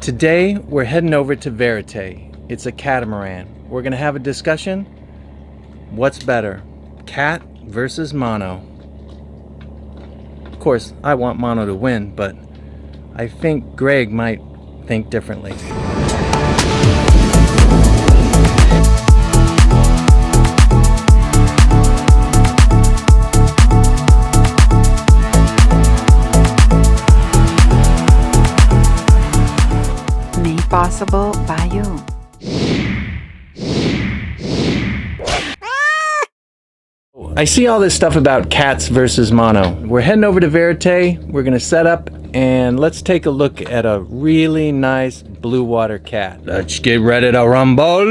Today we're heading over to Verite. It's a catamaran. We're gonna have a discussion. What's better, cat versus mono? Of course, I want mono to win, but I think Greg might think differently. Made possible by you. I see all this stuff about cats versus mono. We're heading over to Verite. We're gonna set up and let's take a look at a really nice blue water cat. Let's get ready to rumble.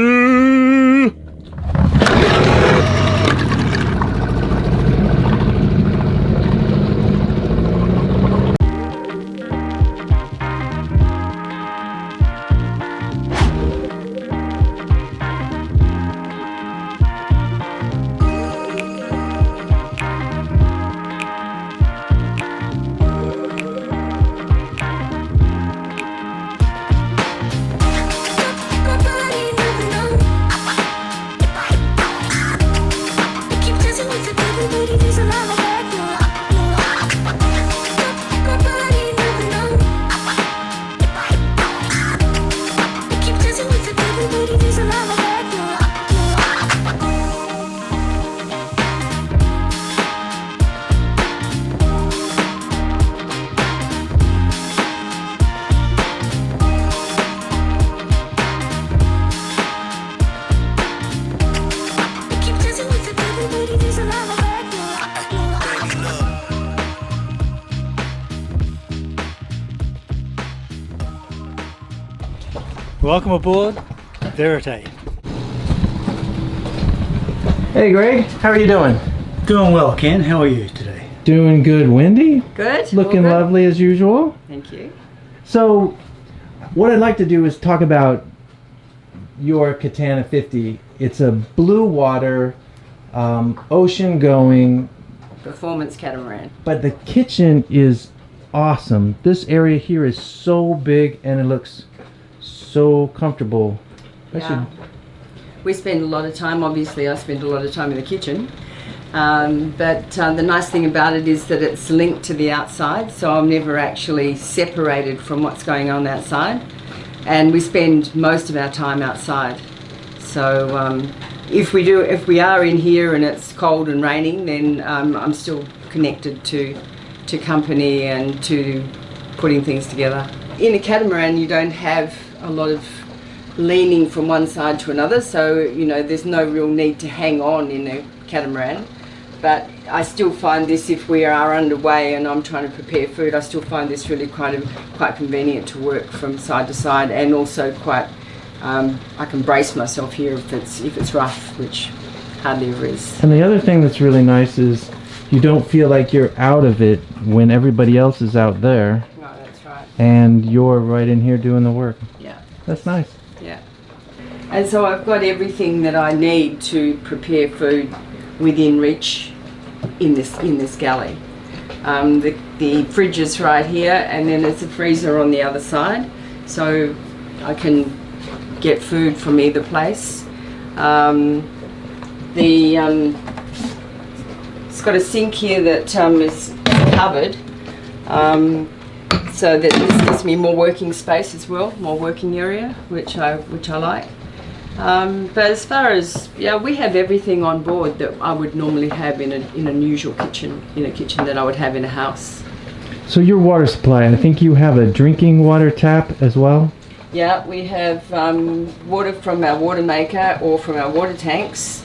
Welcome aboard Verite. Hey Greg, how are you doing? Doing well, Ken. How are you today? Doing good, Wendy. Good. Looking all good. lovely as usual. Thank you. So, what I'd like to do is talk about your Catana 50. It's a blue water, ocean going, Performance catamaran. but the kitchen is awesome. This area here is so big and it looks so comfortable. Yeah. We spend a lot of time, obviously I spend a lot of time in the kitchen, but the nice thing about it is that it's linked to the outside, so I'm never actually separated from what's going on outside, and we spend most of our time outside. So if we are in here and it's cold and raining, then I'm still connected to company and to putting things together. In a catamaran you don't have a lot of leaning from one side to another, so you know there's no real need to hang on in a catamaran, but I still find this, if we are underway and I'm trying to prepare food, I still find this really quite convenient to work from side to side, and also quite I can brace myself here if it's rough, which hardly ever is. And the other thing that's really nice is you don't feel like you're out of it when everybody else is out there. No, that's right. And you're right in here doing the work. Yeah. That's nice. Yeah. And so I've got everything that I need to prepare food within reach in this galley. The fridge is right here, and then there's a freezer on the other side, so I can get food from either place. It's got a sink here that is covered, so that this gives me more working space as well, more working area, which I like. But as far as, yeah, we have everything on board that I would normally have in an usual kitchen, in a kitchen that I would have in a house. So your water supply, I think you have a drinking water tap as well? Yeah, we have water from our water maker or from our water tanks.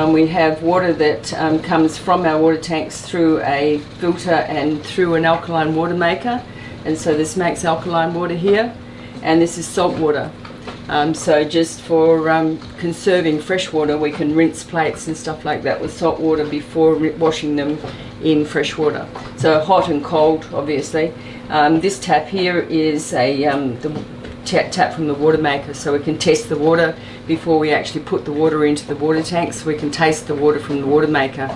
We have water that comes from our water tanks through a filter and through an alkaline water maker, and so this makes alkaline water here, and this is salt water. So just for conserving fresh water, we can rinse plates and stuff like that with salt water before washing them in fresh water. So hot and cold, obviously. This tap here is the tap from the water maker, so we can test the water before we actually put the water into the water tank, so we can taste the water from the water maker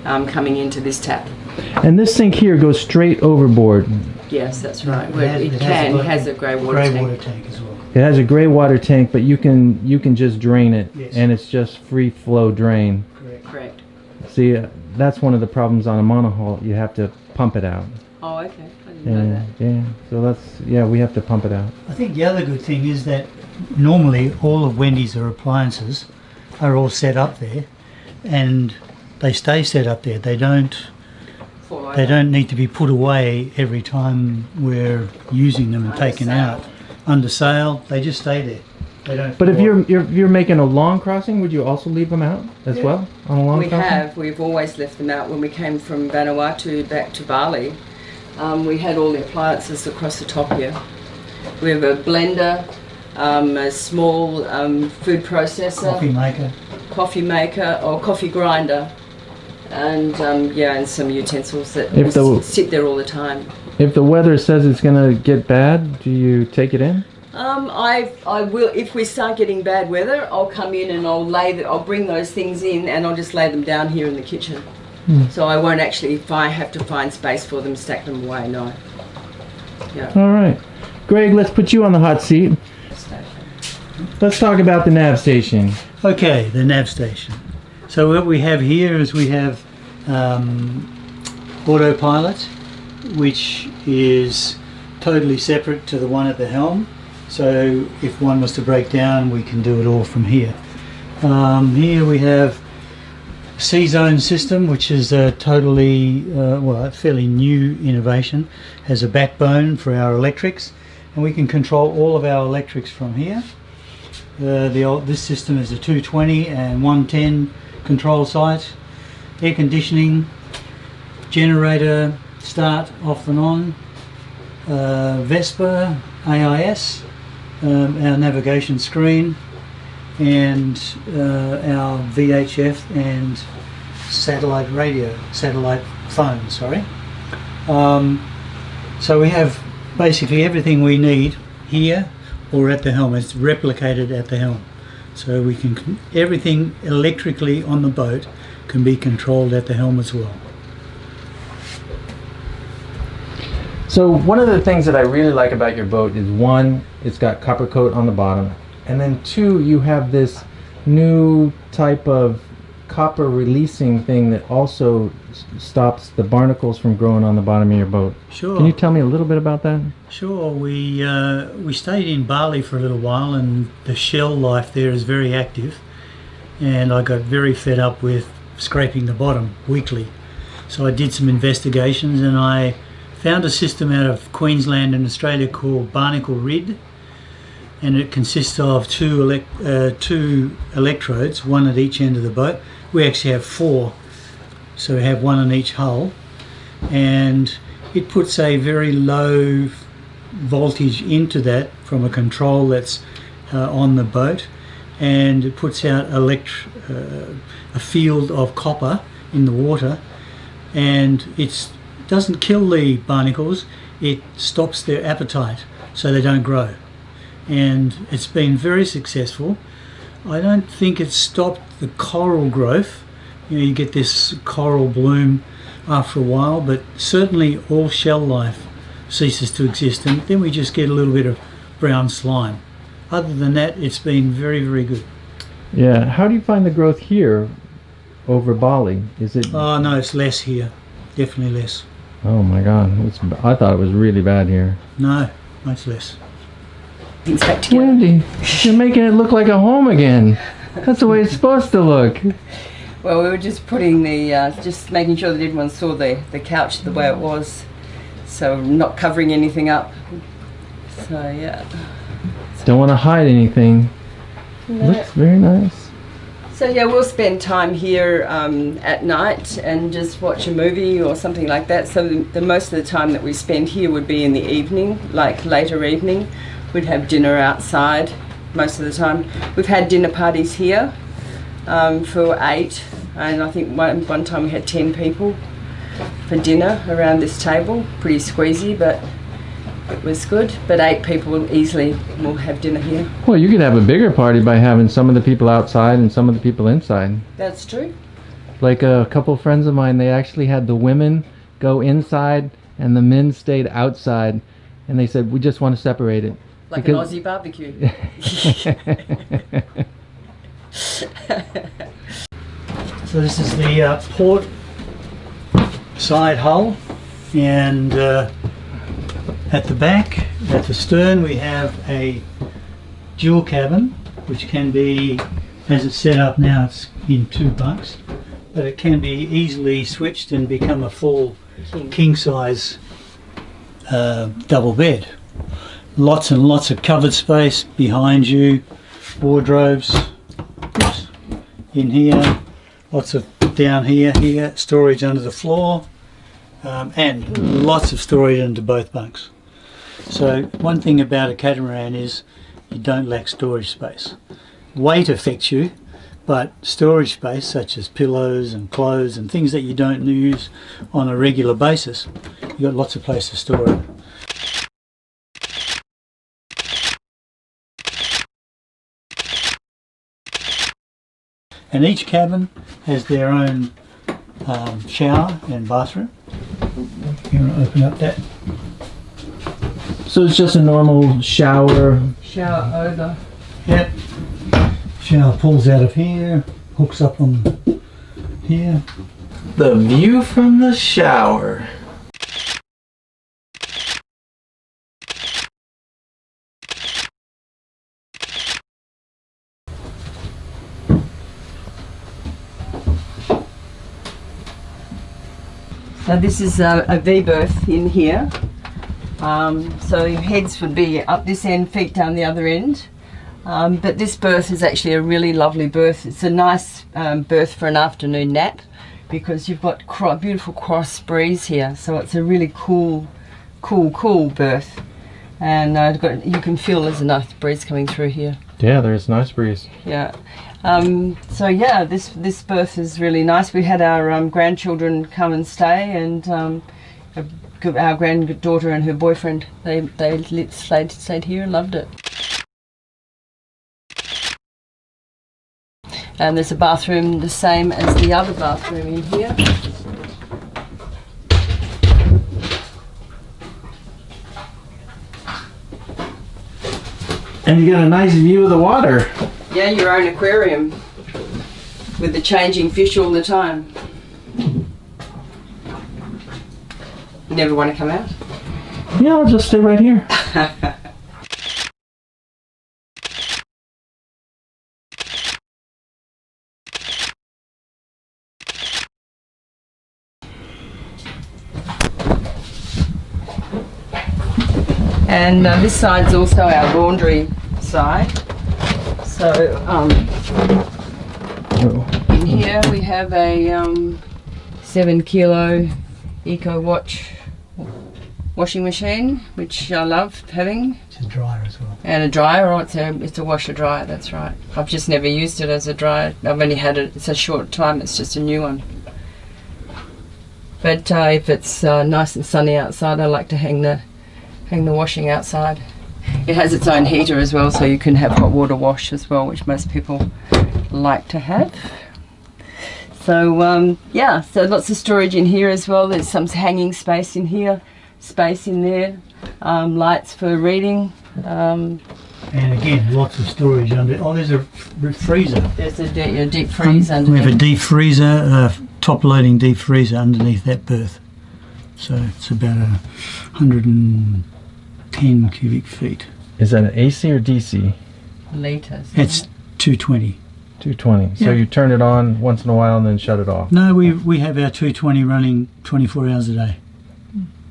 coming into this tap. And this sink here goes straight overboard. Yes, that's right. It Has a grey water grey tank. water tank as well. It has a gray water tank, but you can just drain it, Yes. and it's just free flow drain. Correct. See, that's one of the problems on a monohull. You have to pump it out. Oh, okay. I didn't know Yeah, that. yeah. So we have to pump it out. I think the other good thing is that normally all of Wendy's appliances are all set up there, and they stay set up there. They don't Fall They over. don't need to be put away every time we're using them and Under taken sail. out. Under sail, they just stay there. They don't. But if fall off. you're making a long crossing, would you also leave them out as well on a long We crossing? have. We've always left them out. When we came from Vanuatu back to Bali, we had all the appliances across the top here. We have a blender, a small food processor, coffee maker. or coffee grinder, and and some utensils that If the- sit there all the time. If the weather says it's gonna get bad, do you take it in? I will, if we start getting bad weather, I'll come in and I'll bring those things in and I'll just lay them down here in the kitchen. So I won't actually, if I have to find space for them, stack them away, no. Yeah. All right, Greg, let's put you on the hot seat. Let's talk about the nav station. Okay, the nav station. So what we have here is we have autopilot, which is totally separate to the one at the helm. So if one was to break down, we can do it all from here. Here we have C-zone system, which is a totally, a fairly new innovation. Has a backbone for our electrics, and we can control all of our electrics from here. This system is a 220 and 110 control site. Air conditioning, generator, start, off and on. Vespa, AIS, our navigation screen, and our VHF and satellite phone, sorry. So we have basically everything we need here or at the helm. It's replicated at the helm. So we can, everything electrically on the boat can be controlled at the helm as well. So one of the things that I really like about your boat is, one, it's got copper coat on the bottom, and then two, you have this new type of copper releasing thing that also stops the barnacles from growing on the bottom of your boat. Sure. Can you tell me a little bit about that? Sure. We stayed in Bali for a little while, and the shell life there is very active, and I got very fed up with scraping the bottom weekly. So I did some investigations, and I found a system out of Queensland and Australia called barnacle rid, and it consists of two electrodes, one at each end of the boat. We actually have four, so we have one on each hull, and it puts a very low voltage into that from a control that's on the boat, and it puts out a field of copper in the water, and it doesn't kill the barnacles, it stops their appetite so they don't grow, and it's been very successful. I don't think it's stopped the coral growth. You get this coral bloom after a while, but certainly all shell life ceases to exist, and then we just get a little bit of brown slime. Other than that, it's been very, very good. Yeah. How do you find the growth here over Bali? Is it? Oh no, it's less here, definitely less. Oh my God! I thought it was really bad here. No, much less. It's back together. Wendy, you're making it look like a home again. That's the way it's supposed to look. Well, we were just putting just making sure that everyone saw the couch the way it was, so not covering anything up. So yeah. Don't want to hide anything. No. Looks very nice. So yeah, we'll spend time here at night and just watch a movie or something like that. So the most of the time that we spend here would be in the evening, like later evening. We'd have dinner outside most of the time. We've had dinner parties here for 8, and I think one time we had 10 people for dinner around this table. Pretty squeezy, but it was good. But 8 people easily will have dinner here. Well, you could have a bigger party by having some of the people outside and some of the people inside. That's true. Like a couple friends of mine, they actually had the women go inside and the men stayed outside, and they said we just want to separate it. Like an Aussie barbecue. So this is the port side hull, and at the back, at the stern, we have a dual cabin, which can be, as it's set up now, it's in 2 bunks, but it can be easily switched and become a full king size double bed. Lots and lots of covered space behind you, wardrobes in here, lots of down here, storage under the floor, and lots of storage under both bunks. So one thing about a catamaran is you don't lack storage space. Weight affects you, but storage space such as pillows and clothes and things that you don't use on a regular basis, you've got lots of place to store it. And each cabin has their own shower and bathroom. You want to open up that? So it's just a normal shower. Shower over. Yep. Shower pulls out of here, hooks up on here. The view from the shower. So this is a V berth in here. So your heads would be up this end, feet down the other end. But this berth is actually a really lovely berth. It's a nice berth for an afternoon nap because you've got beautiful cross breeze here. So it's a really cool berth. And you can feel there's a nice breeze coming through here. Yeah, there's nice breeze. Yeah. So yeah, this berth is really nice. We had our grandchildren come and stay, and our granddaughter and her boyfriend, they stayed here and loved it. And there's a bathroom the same as the other bathroom in here. And you got a nice view of the water. Yeah, your own aquarium with the changing fish all the time. You never want to come out? Yeah, I'll just stay right here. And this side's also our laundry side. So in here we have a 7 kilo Eco Watch washing machine, which I love having. It's a dryer as well. And a dryer, or it's a washer dryer, that's right. I've just never used it as a dryer. I've only had it, it's a short time, it's just a new one. But if it's nice and sunny outside, I like to hang the washing outside. It has its own heater as well, so you can have hot water wash as well, which most people like to have. So yeah, so lots of storage in here as well. There's some hanging space in here, space in there, lights for reading. And again, lots of storage under. Oh, there's a freezer. There's a deep freeze under We have there. a deep freezer, top-loading deep freezer underneath that berth. So it's about 110 cubic feet. Is that an AC or DC? Litres. It's 220. 220. So Yeah. you turn it on once in a while and then shut it off. No, we have our 220 running 24 hours a day.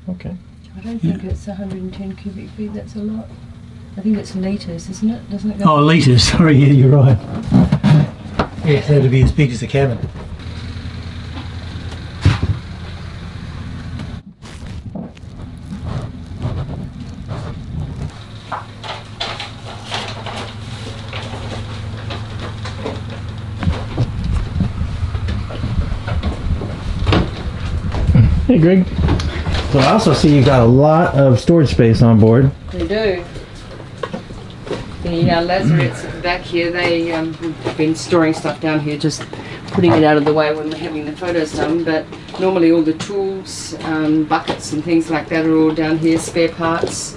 Okay. I don't think it's 110 cubic feet, that's a lot. I think it's litres, isn't it? Doesn't it go? Oh, litres, sorry, yeah, you're right. Yes, that'd be as big as the cabin. Hey, Greg. So I also see you got a lot of storage space on board. They do. The lazarettes at the back here, they've been storing stuff down here just putting it out of the way when we're having the photos done, but normally all the tools, buckets and things like that are all down here, spare parts,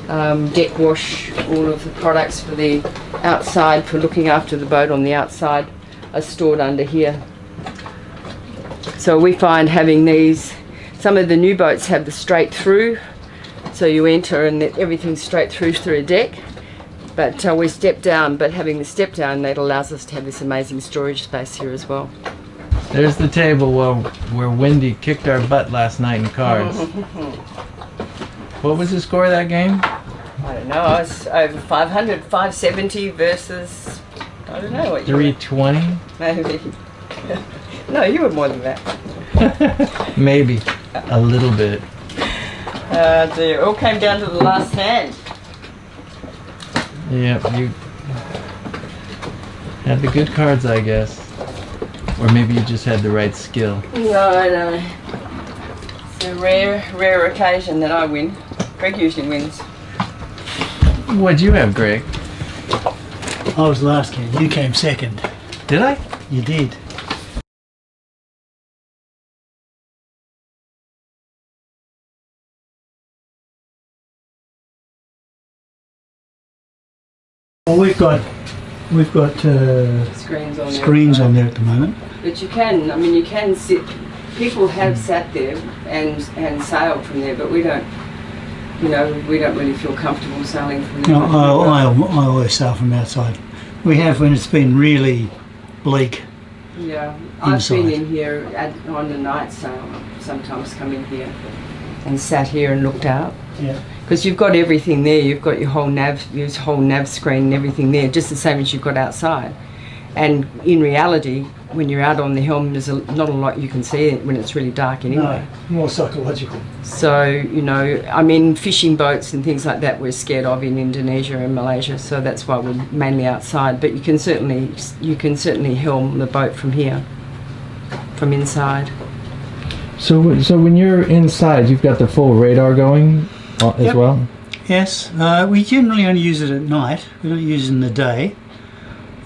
deck wash, all of the products for the outside, for looking after the boat on the outside, are stored under here. So we find having these, some of the new boats have the straight through, so you enter and everything's straight through a deck. But we step down, but having the step down, that allows us to have this amazing storage space here as well. There's the table where Wendy kicked our butt last night in cards. What was the score of that game? I don't know, I was over 500, 570 versus, I don't know what you 320? maybe. No, you were more than that. Maybe. A little bit. It all came down to the last hand. Yeah, you had the good cards, I guess. Or maybe you just had the right skill. No. It's a rare occasion that I win. Greg usually wins. What'd you have, Greg? I was last game. You came second. Did I? You did. Well, we've got screens on there at the moment. But you can sit. People have sat there and sailed from there, but we don't. We don't really feel comfortable sailing from there. No, I always sail from outside. We have when it's been really bleak. Yeah, Inside. I've been in here on the night sail. Sometimes come in here and sat here and looked out. Yeah. Because you've got everything there. You've got your whole nav screen and everything there, just the same as you've got outside. And in reality, when you're out on the helm, there's not a lot you can see when it's really dark anyway. No, more psychological. So, fishing boats and things like that we're scared of in Indonesia and Malaysia, so that's why we're mainly outside. But you can certainly helm the boat from here, from inside. So when you're inside, you've got the full radar going as well? Yes, we generally only use it at night. We don't use it in the day.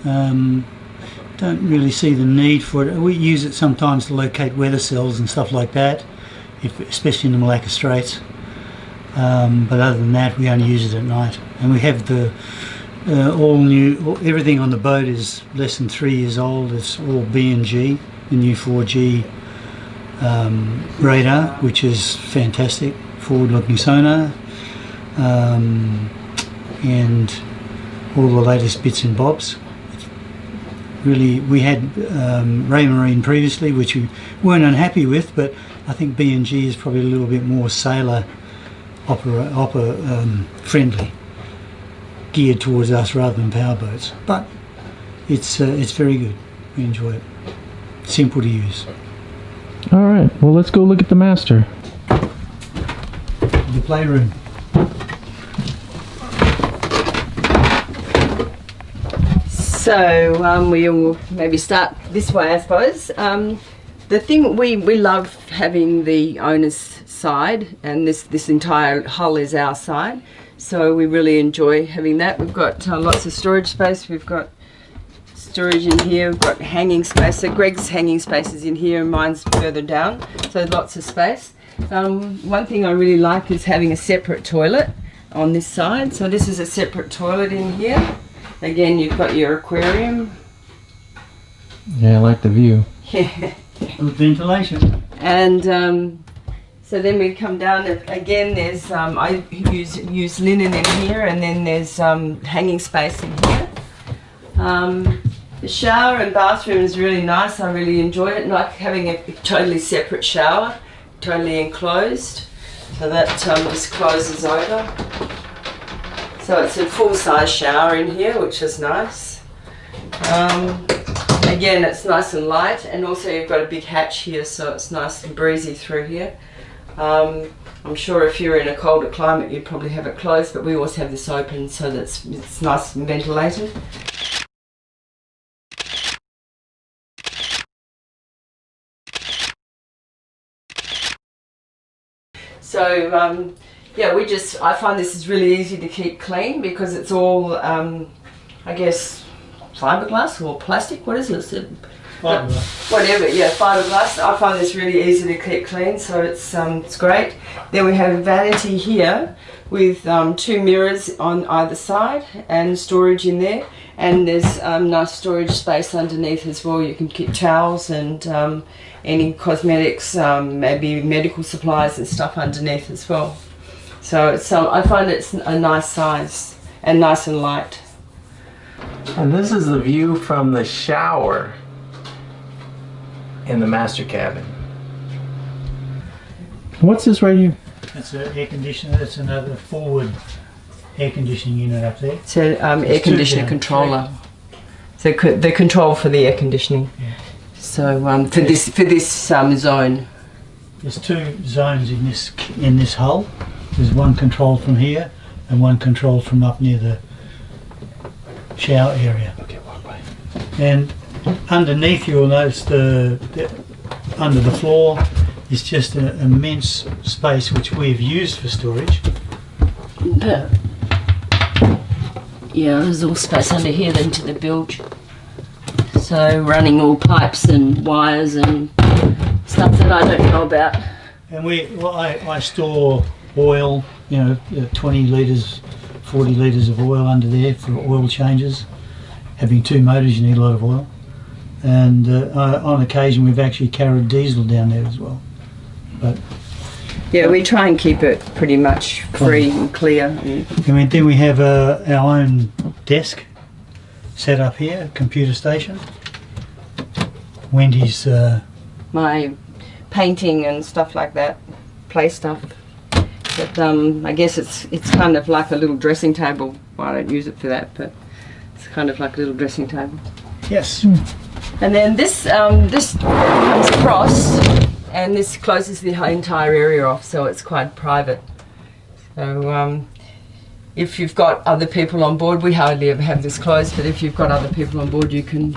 Don't really see the need for it. We use it sometimes to locate weather cells and stuff like that, especially in the Malacca Straits. But other than that, we only use it at night. And we have the everything on the boat is less than 3 years old. It's all B&G, the new 4G radar, which is fantastic. Forward-looking sonar, and all the latest bits and bobs. Really, we had Raymarine previously, which we weren't unhappy with, but I think B&G is probably a little bit more sailor friendly, geared towards us rather than powerboats. But it's very good. We enjoy it. Simple to use. All right. Well, let's go look at the master. The playroom. So we'll maybe start this way, I suppose. The thing we love having the owner's side, and this entire hull is our side. So we really enjoy having that. We've got lots of storage space. We've got storage in here. We've got hanging space. So Greg's hanging space is in here, and mine's further down. So lots of space. One thing I really like is having a separate toilet on this side. So this is a separate toilet in here. Again, you've got your aquarium. Yeah, I like the view. Yeah. Good ventilation. And so then we come down. Again, there's I use linen in here, and then there's hanging space in here. The shower and bathroom is really nice. I really enjoy it. Like having a totally separate shower, totally enclosed, so that just closes over. So it's a full-size shower in here, which is nice. Again, it's nice and light, and also you've got a big hatch here, so it's nice and breezy through here. I'm sure if you're in a colder climate, you'd probably have it closed, but we always have this open so that it's nice and ventilated. So yeah, I find this is really easy to keep clean because it's all, I guess, fiberglass or plastic. What is it? Fiberglass. Whatever, yeah, fiberglass. I find this really easy to keep clean, so it's great. Then we have a vanity here with 2 mirrors on either side and storage in there. And there's nice storage space underneath as well. You can keep towels and any cosmetics, maybe medical supplies and stuff underneath as well. So it's, I find it's a nice size and nice and light. And this is the view from the shower in the master cabin. What's this right here? That's an air conditioner. That's another forward air conditioning unit up there. It's an air conditioner controller. So the control for the air conditioning. Yeah. So for this zone. There's 2 zones in this hull. There's one controlled from here and one controlled from up near the shower area. Okay, walk by. And underneath you'll notice under the floor is just an immense space which we've used for storage. But yeah, there's all space under here then to the bilge. So running all pipes and wires and stuff that I don't know about. And I store oil, 20 litres, 40 litres of oil under there for oil changes. Having 2 motors, you need a lot of oil. And on occasion we've actually carried diesel down there as well. But yeah, we try and keep it pretty much free and clear. And then we have our own desk set up here, computer station. Wendy's My painting and stuff like that, play stuff. But I guess it's kind of like a little dressing table. Well, I don't use it for that, but it's kind of like a little dressing table. yes. And then this comes across, and this closes the entire area off, so it's quite private. So if you've got other people on board, we hardly ever have this closed, but if you've got other people on board, you can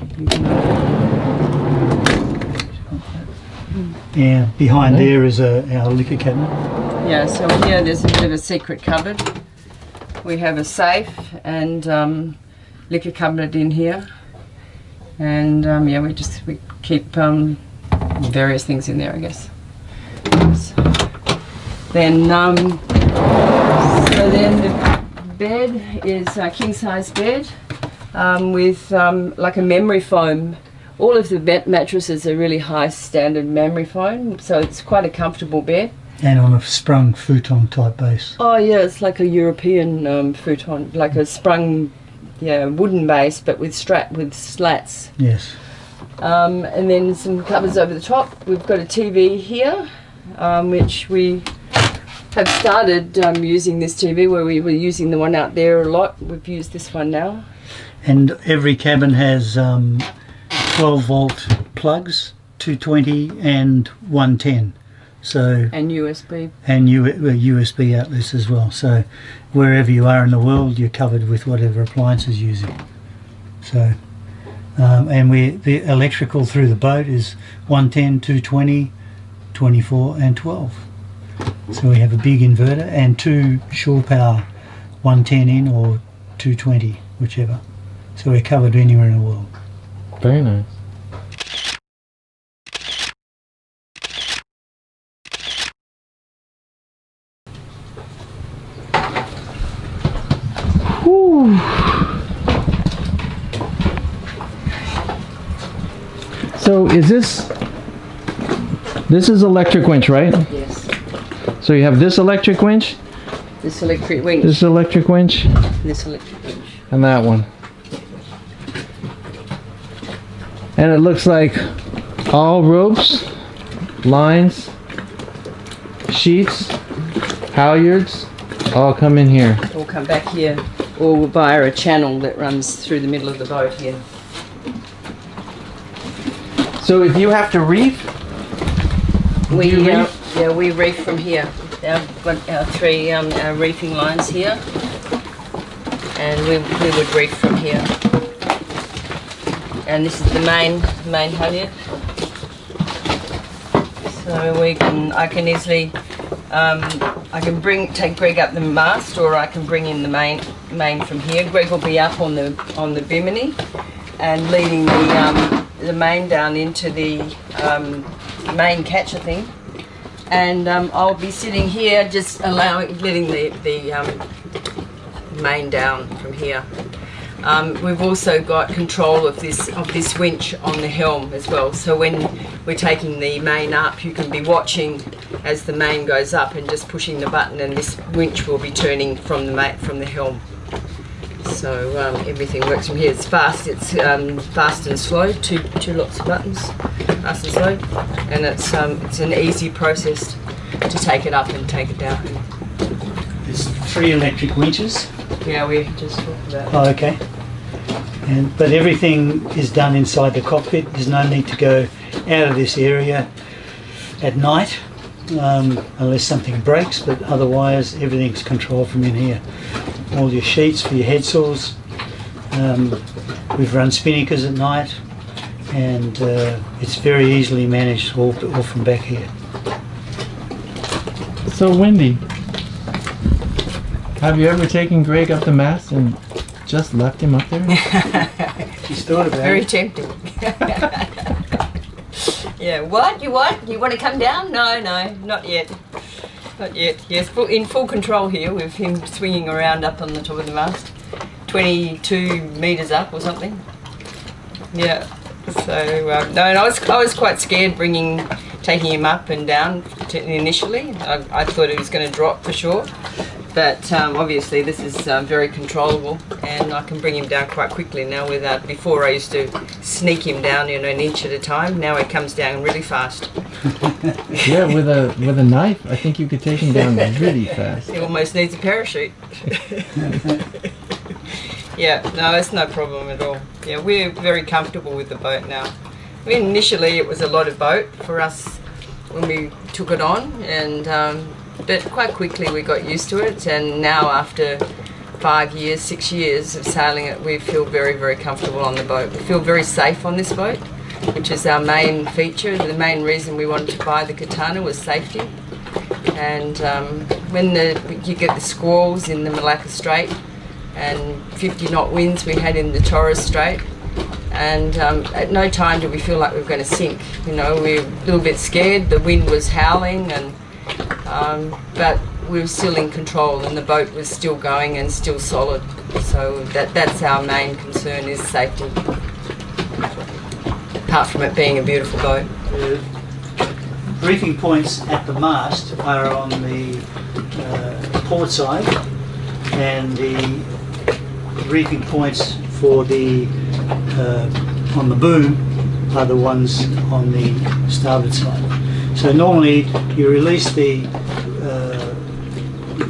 Yeah, behind there is our liquor cabinet. Yeah, so here there's a bit of a secret cupboard. We have a safe and liquor cabinet in here. And yeah, we keep various things in there, I guess. Then the bed is a king size bed with like a memory foam. All of the bed mattresses are really high standard memory foam, so it's quite a comfortable bed. And on a sprung futon type base. Oh yeah, it's like a European futon, like a sprung, yeah, wooden base, but with slats. Yes. And then some covers over the top. We've got a TV here, which we have started using this TV, where we were using the one out there a lot. We've used this one now. And every cabin has 12 volt plugs, 220 and 110. So And USB. and USB outlets as well. So wherever you are in the world, you're covered with whatever appliances you're using. So and the electrical through the boat is 110, 220, 24 and 12. So we have a big inverter and 2 shore power, 110 in or 220, whichever. So we're covered anywhere in the world. Very nice. Whew. So is this is electric winch, right? Yes. So you have this electric winch, This electric winch. this electric winch, This electric winch. and that one. And it looks like all ropes, lines, sheets, halyards all come in here. All come back here, or via a channel that runs through the middle of the boat here. So if you have to reef, We you reef? yeah, we reef from here. I've got our 3 our reefing lines here, and we would reef from here. And this is the main halyard. So I can easily I can take Greg up the mast, or I can bring in the main from here. Greg will be up on the bimini and leading the main down into the main catcher thing, and I'll be sitting here just letting the main down from here. We've also got control of this winch on the helm as well, so when we're taking the main up, you can be watching as the main goes up and just pushing the button, and this winch will be turning from the helm. So everything works from here. It's fast. It's fast and slow. Two lots of buttons, fast and slow, and it's an easy process to take it up and take it down. There's 3 electric winches. Yeah, we just talked about. Oh, okay. But everything is done inside the cockpit. There's no need to go out of this area at night unless something breaks, but otherwise everything's controlled from in here. All your sheets for your head saws. We've run spinnakers at night, and it's very easily managed all from back here. So Wendy, have you ever taken Greg up the mast and just left him up there? She's thought about Very it. tempting. Yeah, what? You want to come down? No, not yet. Not yet. Yes, in full control here with him swinging around up on the top of the mast. 22 metres up or something. Yeah. So, no, and I was quite scared taking him up and down initially. I thought he was going to drop for sure. But obviously this is very controllable, and I can bring him down quite quickly now. Before I used to sneak him down, an inch at a time. Now he comes down really fast. Yeah, with a knife, I think you could take him down really fast. He almost needs a parachute. Yeah, no, it's no problem at all. Yeah, we're very comfortable with the boat now. I mean, initially it was a lot of boat for us when we took it on, and but quite quickly we got used to it, and now after 5 years, 6 years of sailing it, we feel very, very comfortable on the boat. We feel very safe on this boat, which is our main feature. The main reason we wanted to buy the Catana was safety. And when you get the squalls in the Malacca Strait and 50-knot winds we had in the Torres Strait, and at no time did we feel like we were going to sink. We were a little bit scared. The wind was howling, and but we were still in control, and the boat was still going and still solid. So that's our main concern, is safety, apart from it being a beautiful boat. The briefing points at the mast are on the port side, and the reefing points for the on the boom are the ones on the starboard side. So normally you release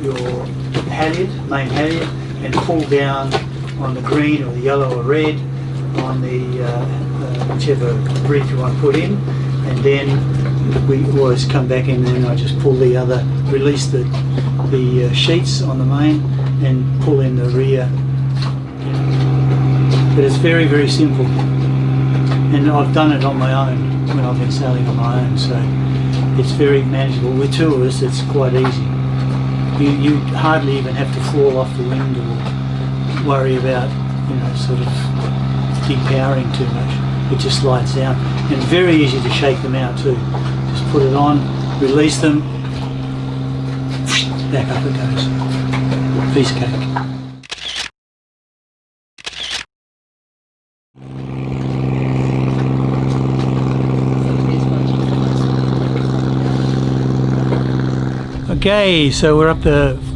your halyard, main halyard, and pull down on the green or the yellow or red on the whichever reef you want to put in, and then we always come back in, and then I just pull release the sheets on the main and pull in the rear. But it's very, very simple, and I've done it on my own when I've been sailing on my own, so it's very manageable. With 2 of us, it's quite easy. You hardly even have to fall off the wind or worry about sort of depowering too much. It just slides down, and very easy to shake them out too. Just put it on, release them, back up it goes. Piece of cake. Okay, so we're up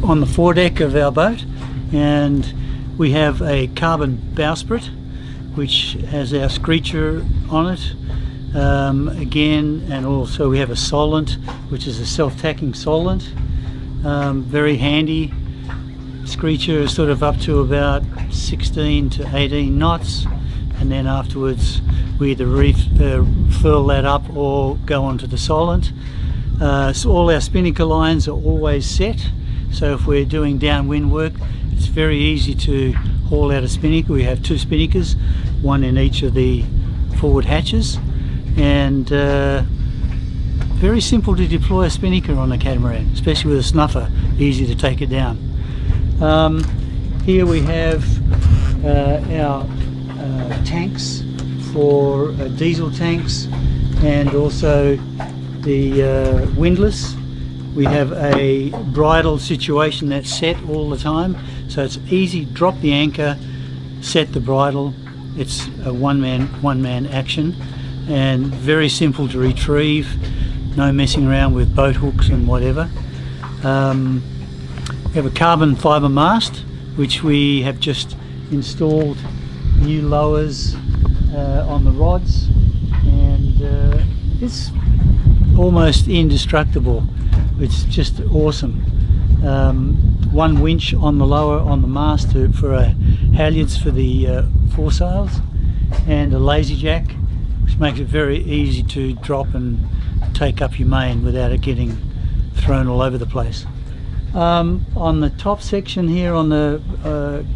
on the foredeck of our boat, and we have a carbon bowsprit which has our screecher on it again, and also we have a solent, which is a self-tacking solent. Very handy. Screecher is sort of up to about 16 to 18 knots, and then afterwards we either furl that up or go onto the solent. So all our spinnaker lines are always set, so if we're doing downwind work, it's very easy to haul out a spinnaker. We have 2 spinnakers, one in each of the forward hatches, and very simple to deploy a spinnaker on a catamaran, especially with a snuffer, easy to take it down. Here we have our tanks for diesel tanks and also the windlass. We have a bridle situation that's set all the time, so it's easy. Drop the anchor, set the bridle. It's a one man action, and very simple to retrieve. No messing around with boat hooks and whatever. We have a carbon fibre mast, which we have just installed new lowers on the rods, and it's almost indestructible. It's just awesome. One winch on the lower on the mast for halyards for the foresails, and a lazy jack, which makes it very easy to drop and take up your main without it getting thrown all over the place. On the top section here on the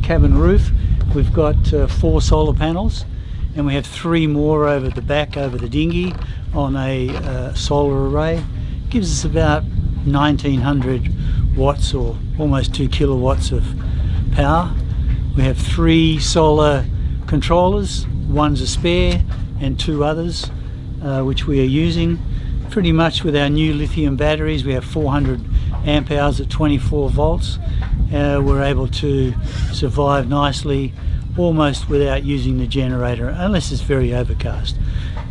cabin roof, we've got 4 solar panels, and we have 3 more over the back over the dinghy on a solar array. Gives us about 1900 watts or almost 2 kilowatts of power. We have 3 solar controllers, one's a spare and 2 others which we are using pretty much with our new lithium batteries. We have 400 amp hours at 24 volts. We're able to survive nicely almost without using the generator unless it's very overcast.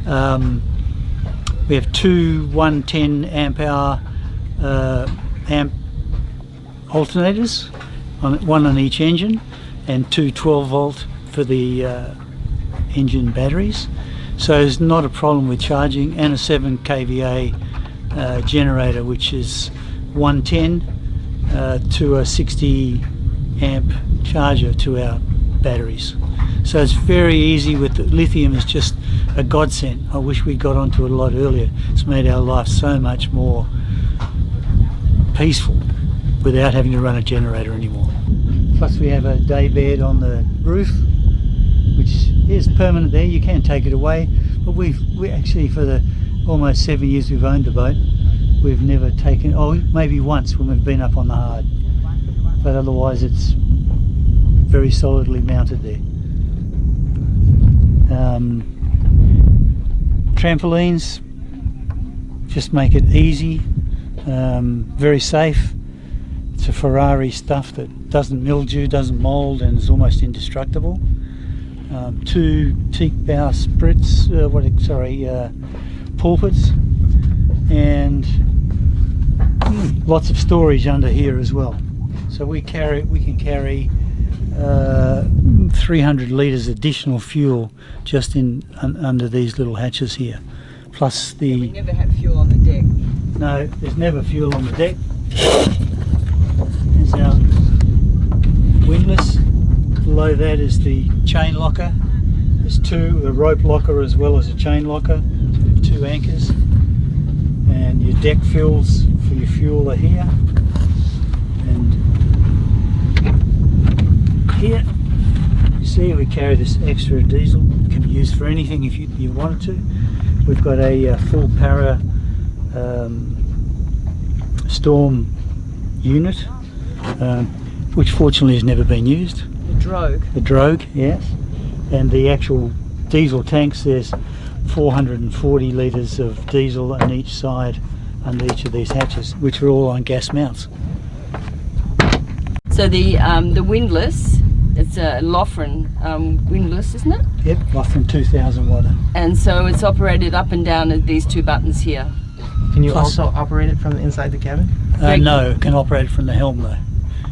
We have 2 110 amp hour amp alternators, one on each engine, and 2 12 volt for the engine batteries. So there's not a problem with charging, and a 7 kVA generator, which is 110 to a 60 amp charger to our batteries. So it's very easy. With the lithium, is just a godsend. I wish we'd got onto it a lot earlier. It's made our life so much more peaceful without having to run a generator anymore. Plus we have a day bed on the roof, which is permanent there. You can take it away, but we actually, for the almost 7 years we've owned the boat, we've never taken, maybe once when we've been up on the hard, but otherwise it's very solidly mounted there. Trampolines just make it easy, very safe. It's a Ferrari stuff that doesn't mildew, doesn't mould, and is almost indestructible. 2 teak bow sprits, pulpits, and lots of storage under here as well. So we can carry 300 litres additional fuel just under these little hatches here. Plus the... We never have fuel on the deck. No, there's never fuel on the deck. There's our windlass. Below that is the chain locker. There's 2, a rope locker as well as a chain locker. So we have 2 anchors. And your deck fills for your fuel are here. And here, you see we carry this extra diesel. It can be used for anything if you wanted to. We've got a full para storm unit, which fortunately has never been used. The drogue, yes. And the actual diesel tanks, there's 440 litres of diesel on each side under each of these hatches, which are all on gas mounts. So the windlass, it's a Lofren windlass, isn't it? Yep, Lofren 2000 watt. And so it's operated up and down at these 2 buttons here. Can you also operate it from inside the cabin? No, can operate it from the helm though.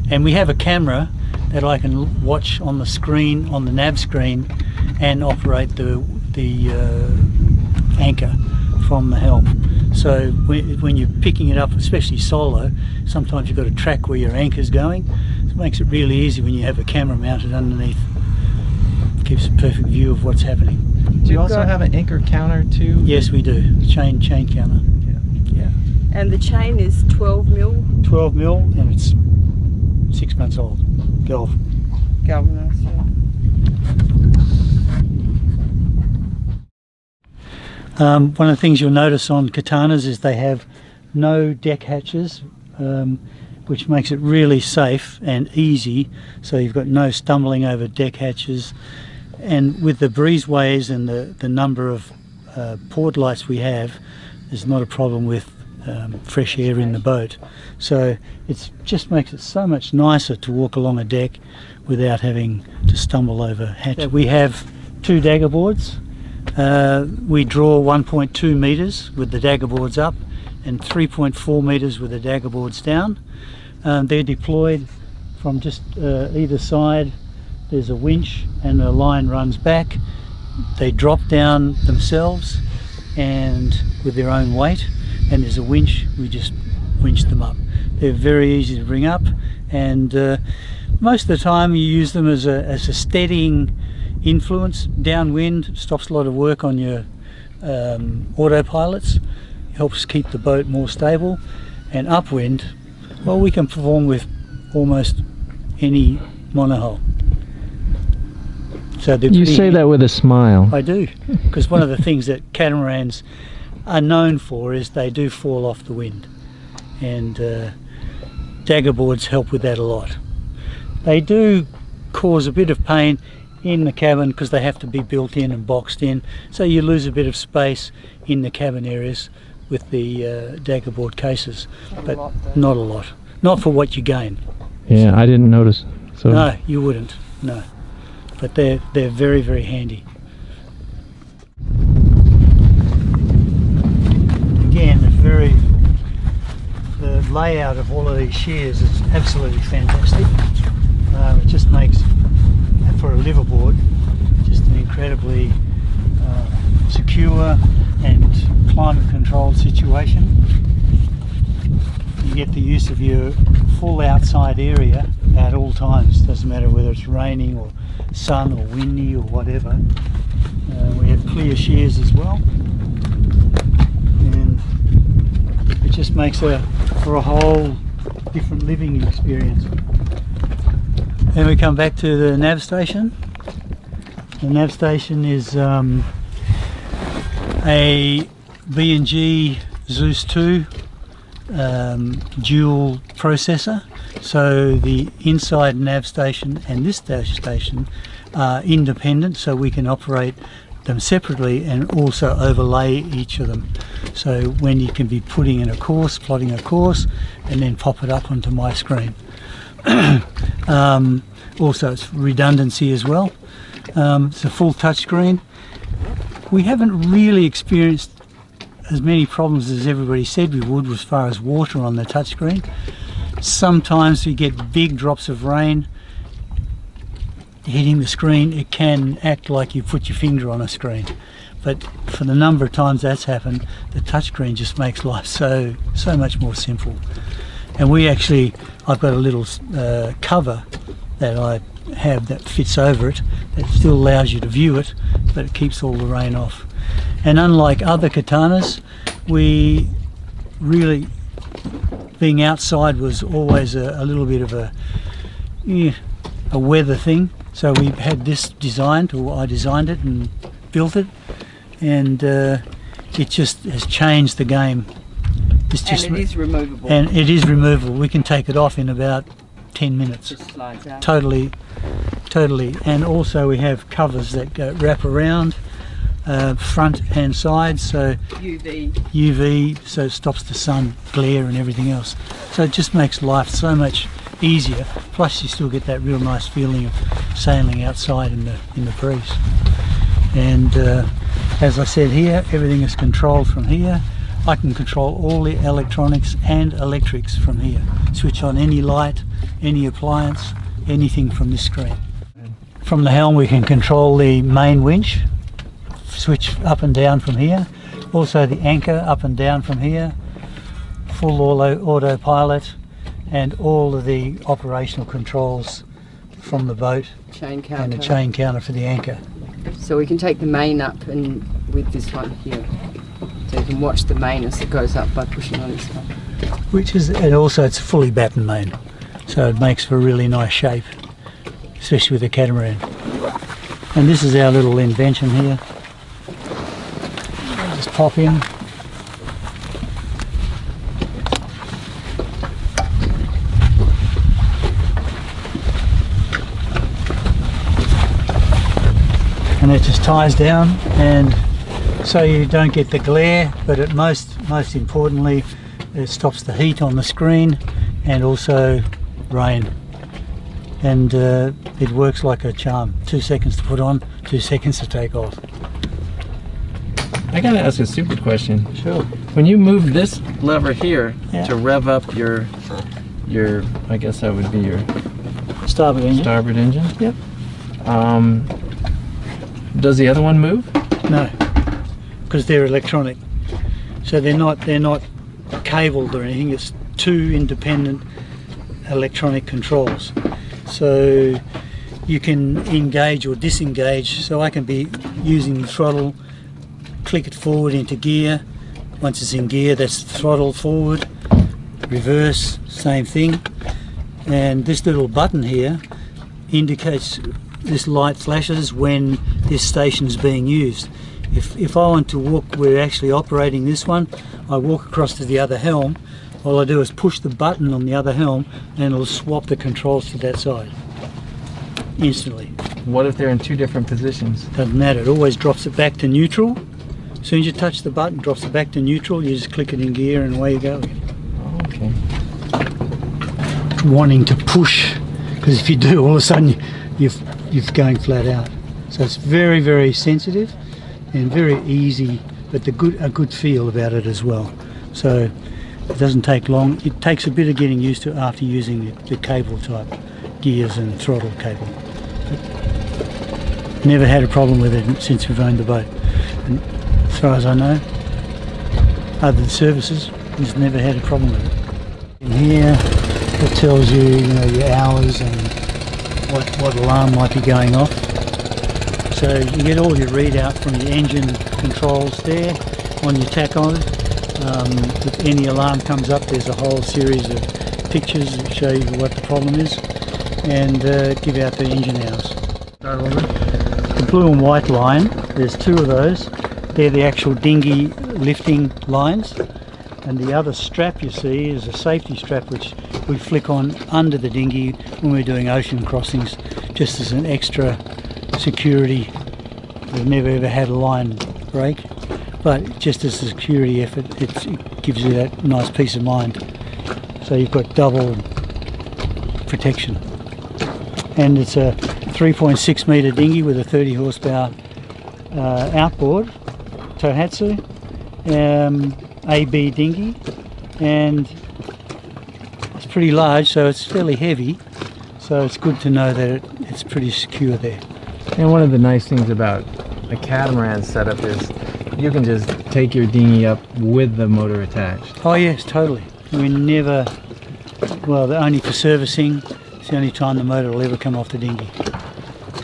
And we have a camera that I can watch on the screen, on the nav screen, and operate the anchor from the helm. So when you're picking it up, especially solo, sometimes you've got to track where your anchor's going. So it makes it really easy when you have a camera mounted underneath. It gives a perfect view of what's happening. Do you also have an anchor counter too? Yes, we do. Chain counter. Yeah. And the chain is 12 mil? 12 mil, and it's 6 months old. Galvanized, yeah. One of the things you'll notice on Catanas is they have no deck hatches, which makes it really safe and easy. So you've got no stumbling over deck hatches. And with the breezeways and the number of port lights we have, there's not a problem with fresh air in the boat. So it just makes it so much nicer to walk along a deck without having to stumble over hatches. We have 2 dagger boards. We draw 1.2 metres with the dagger boards up and 3.4 metres with the dagger boards down. They're deployed from just either side. There's a winch and a line runs back. They drop down themselves and with their own weight, and there's a winch, we just winch them up. They're very easy to bring up, and most of the time you use them as a steadying influence. Downwind stops a lot of work on your autopilots, helps keep the boat more stable, and upwind, well, we can perform with almost any monohull. So you say that with a smile. I do, because one of the things that catamarans are known for is they do fall off the wind, and dagger boards help with that a lot. They do cause a bit of pain in the cabin because they have to be built in and boxed in, so you lose a bit of space in the cabin areas with the dagger board cases, but not a lot. Not for what you gain. Yeah, I didn't notice. So no, you wouldn't. No, but they're very, very handy. Again, the layout of all of these shears is absolutely fantastic. It just makes, for a liverboard, just an incredibly secure and climate controlled situation. You get the use of your full outside area at all times. Doesn't matter whether it's raining or sun or windy or whatever. We have clear shears as well, and it just makes for a whole different living experience. Then we come back to the nav station. The nav station is a B&G Zeus 2 dual processor. So the inside nav station and this dash station are independent, so we can operate them separately and also overlay each of them. So Wendy can be plotting a course, and then pop it up onto my screen. Also, it's redundancy as well. It's a full touch screen. We haven't really experienced as many problems as everybody said we would as far as water on the touchscreen. Sometimes we get big drops of rain hitting the screen. It can act like you put your finger on a screen, but for the number of times that's happened, the touchscreen just makes life so much more simple. And I've got a little cover that I have that fits over it that still allows you to view it, but it keeps all the rain off. And unlike other Katanas, we really, being outside was always a little bit of a weather thing. So we had this designed, or I designed it and built it, and it just has changed the game. And it is removable. And it is removable. We can take it off in about 10 minutes. Just slides out. Totally. And also we have covers that wrap around front and side, so UV, so it stops the sun glare and everything else. So it just makes life so much easier. Plus you still get that real nice feeling of sailing outside in the breeze. And as I said here, everything is controlled from here. I can control all the electronics and electrics from here. Switch on any light, any appliance, anything from this screen. From the helm we can control the main winch, switch up and down from here. Also the anchor up and down from here, full autopilot, and all of the operational controls from the boat. Chain counter. And a chain counter for the anchor. So we can take the main up and with this one here. So you can watch the main as it goes up by pushing on this one. And also it's a fully battened main, so it makes for a really nice shape, especially with a catamaran. And this is our little invention here. Just pop in. and it just ties down, and so you don't get the glare, but it most importantly it stops the heat on the screen and also rain, and it works like a charm. 2 seconds to put on, 2 seconds to take off. I gotta ask a stupid question. Sure. When you move this lever here Yeah. to rev up your I guess that would be your Starboard engine. starboard engine. Yep. Does the other one move? No, because they're electronic, so they're not cabled or anything. It's two independent electronic controls, so you can engage or disengage. So I can be using the throttle, click it forward into gear. Once it's in gear, that's the throttle forward, reverse, same thing. And this little button here indicates, this light flashes when this station is being used. If I want to walk, we're actually operating this one, I walk across to the other helm, all I do is push the button on the other helm and it'll swap the controls to that side instantly. What if they're in two different positions? Doesn't matter, it always drops it back to neutral. As soon as you touch the button, it drops it back to neutral, you just click it in gear and away you go again. Okay. Wanting to push, because if you do, all of a sudden you're going flat out. So it's very, very sensitive and very easy, but a good feel about it as well. So it doesn't take long. It takes a bit of getting used to after using the cable type gears and throttle cable. But never had a problem with it since we've owned the boat. And as far as I know, other than services, we've never had a problem with it. In here, it tells you, your hours and what alarm might be going off. So you get all your readout from your engine controls there on your tacho. If any alarm comes up, there's a whole series of pictures that show you what the problem is, and give out the engine hours. The blue and white line, there's two of those. They're the actual dinghy lifting lines, and the other strap you see is a safety strap which we flick on under the dinghy when we're doing ocean crossings, just as an extra security. We've never ever had a line break, but just as a security effort, it gives you that nice peace of mind. So you've got double protection. And it's a 3.6 metre dinghy with a 30 horsepower outboard, Tohatsu, AB dinghy, and it's pretty large, so it's fairly heavy, so it's good to know that it's pretty secure there. And one of the nice things about a catamaran setup is you can just take your dinghy up with the motor attached. Oh yes, totally. We never, well, only for servicing. It's the only time the motor will ever come off the dinghy.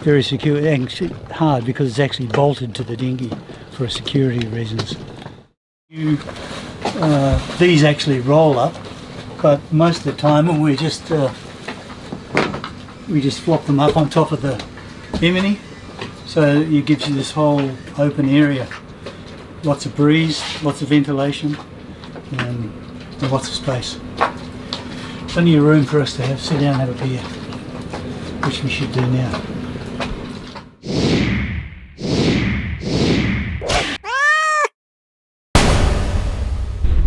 Very secure, and hard because it's actually bolted to the dinghy for security reasons. These actually roll up, but most of the time we just flop them up on top of the bimini, so it gives you this whole open area. Lots of breeze, lots of ventilation, and lots of space. Plenty of room for us to sit down and have a beer, which we should do now.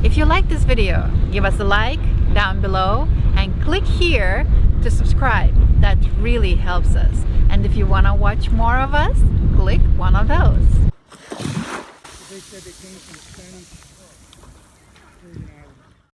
If you like this video, give us a like down below and click here to subscribe. That really helps us. And if you want to watch more of us, click one of those.